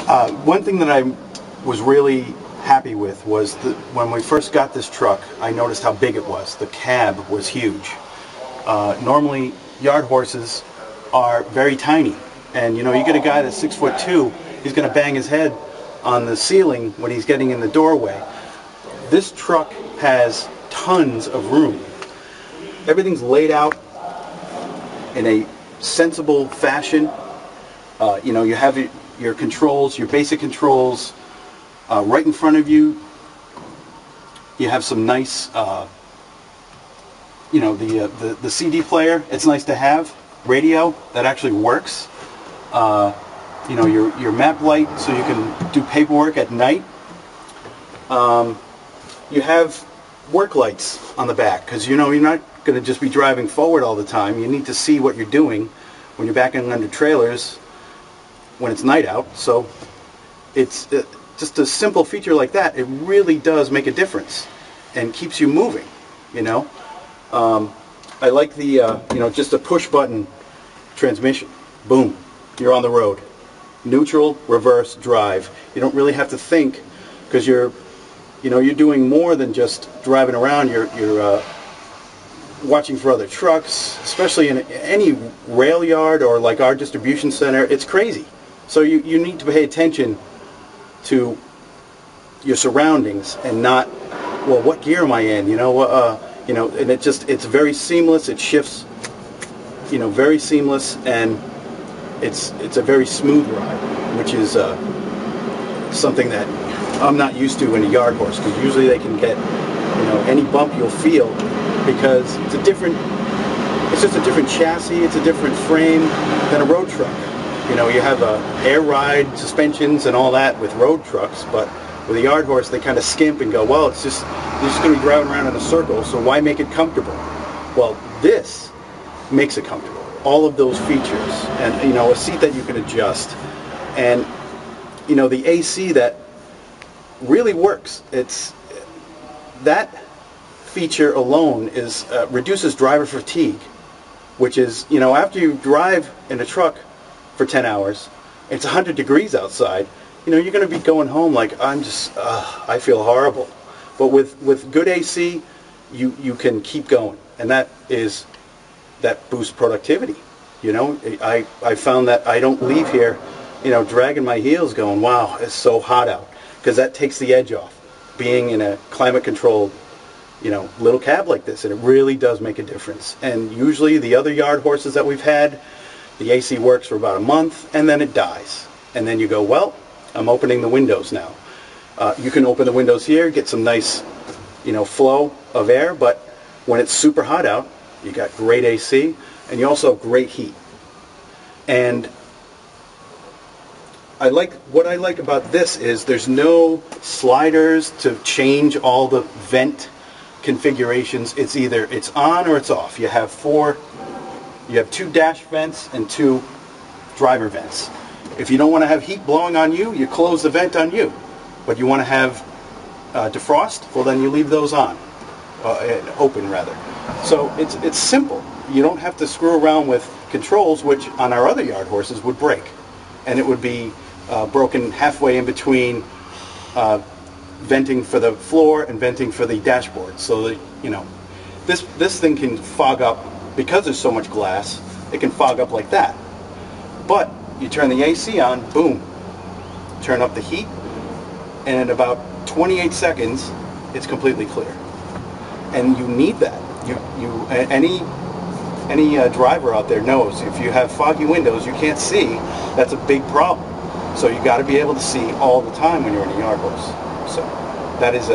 One thing that I was really happy with was that when we first got this truck, I noticed how big it was. The cab was huge. Normally, yard horses are very tiny, and you know, you get a guy that's 6'2", he's going to bang his head on the ceiling when he's getting in the doorway. This truck has tons of room. Everything's laid out in a sensible fashion. You know, you have your controls, your basic controls, right in front of you. You have some nice, you know, the CD player. It's nice to have. Radio that actually works. You know, your map light so you can do paperwork at night. You have work lights on the back because you know you're not going to just be driving forward all the time. You need to see what you're doing when you're backing under trailers when it's night out. So it's just a simple feature like that. It really does make a difference and keeps you moving. You know, I like the you know, just a push button transmission. Boom, you're on the road. Neutral, reverse, drive. You don't really have to think because you're doing more than just driving around. You're watching for other trucks, especially in any rail yard or like our distribution center. It's crazy. So you need to pay attention to your surroundings and not, well, what gear am I in? You know, and it's very seamless. It shifts, you know, very seamless, and it's a very smooth ride, which is something that I'm not used to in a yard horse, because usually they can get, you know, any bump you'll feel, because it's just a different chassis, it's a different frame than a road truck. You know, you have air ride suspensions and all that with road trucks, but with a yard horse they kind of skimp and go, well, you're just going to be driving around in a circle, so why make it comfortable? Well, this makes it comfortable. All of those features, and you know, a seat that you can adjust, and you know, the AC that really works. It's that feature alone is reduces driver fatigue, which is, you know, after you drive in a truck for 10 hours, it's 100 degrees outside, you know, you're going to be going home like, I feel horrible. But with good AC, you can keep going, and that boosts productivity. You know, I found that I don't leave here, you know, dragging my heels going, wow, it's so hot out, because that takes the edge off being in a climate controlled, you know, little cab like this, and it really does make a difference. And usually the other yard horses that we've had, the AC works for about a month and then it dies, and then you go, well, I'm opening the windows now. You can open the windows here, get some nice, you know, flow of air, but when it's super hot out, you got great AC, and you also have great heat. And what I like about this is there's no sliders to change all the vent configurations. It's either it's on or it's off. You have two dash vents and two driver vents. If you don't want to have heat blowing on you, you close the vent on you. But you want to have defrost, well, then you leave those on, open rather. So it's simple. You don't have to screw around with controls, which on our other yard horses would break, and it would be broken halfway in between venting for the floor and venting for the dashboard. So that, you know, this thing can fog up because there's so much glass. It can fog up like that. But you turn the AC on, boom, turn up the heat, and in about 28 seconds, it's completely clear. And you need that. Any driver out there knows if you have foggy windows, you can't see. That's a big problem. So you got to be able to see all the time when you're in a yard horse. So that is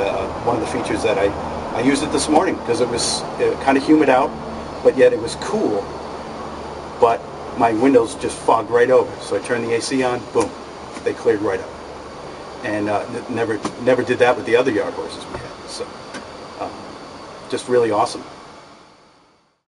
one of the features that I used it this morning, because it was kind of humid out, but yet it was cool. But my windows just fogged right over. So I turned the AC on, boom, they cleared right up. And never did that with the other yard horses we had. So just really awesome.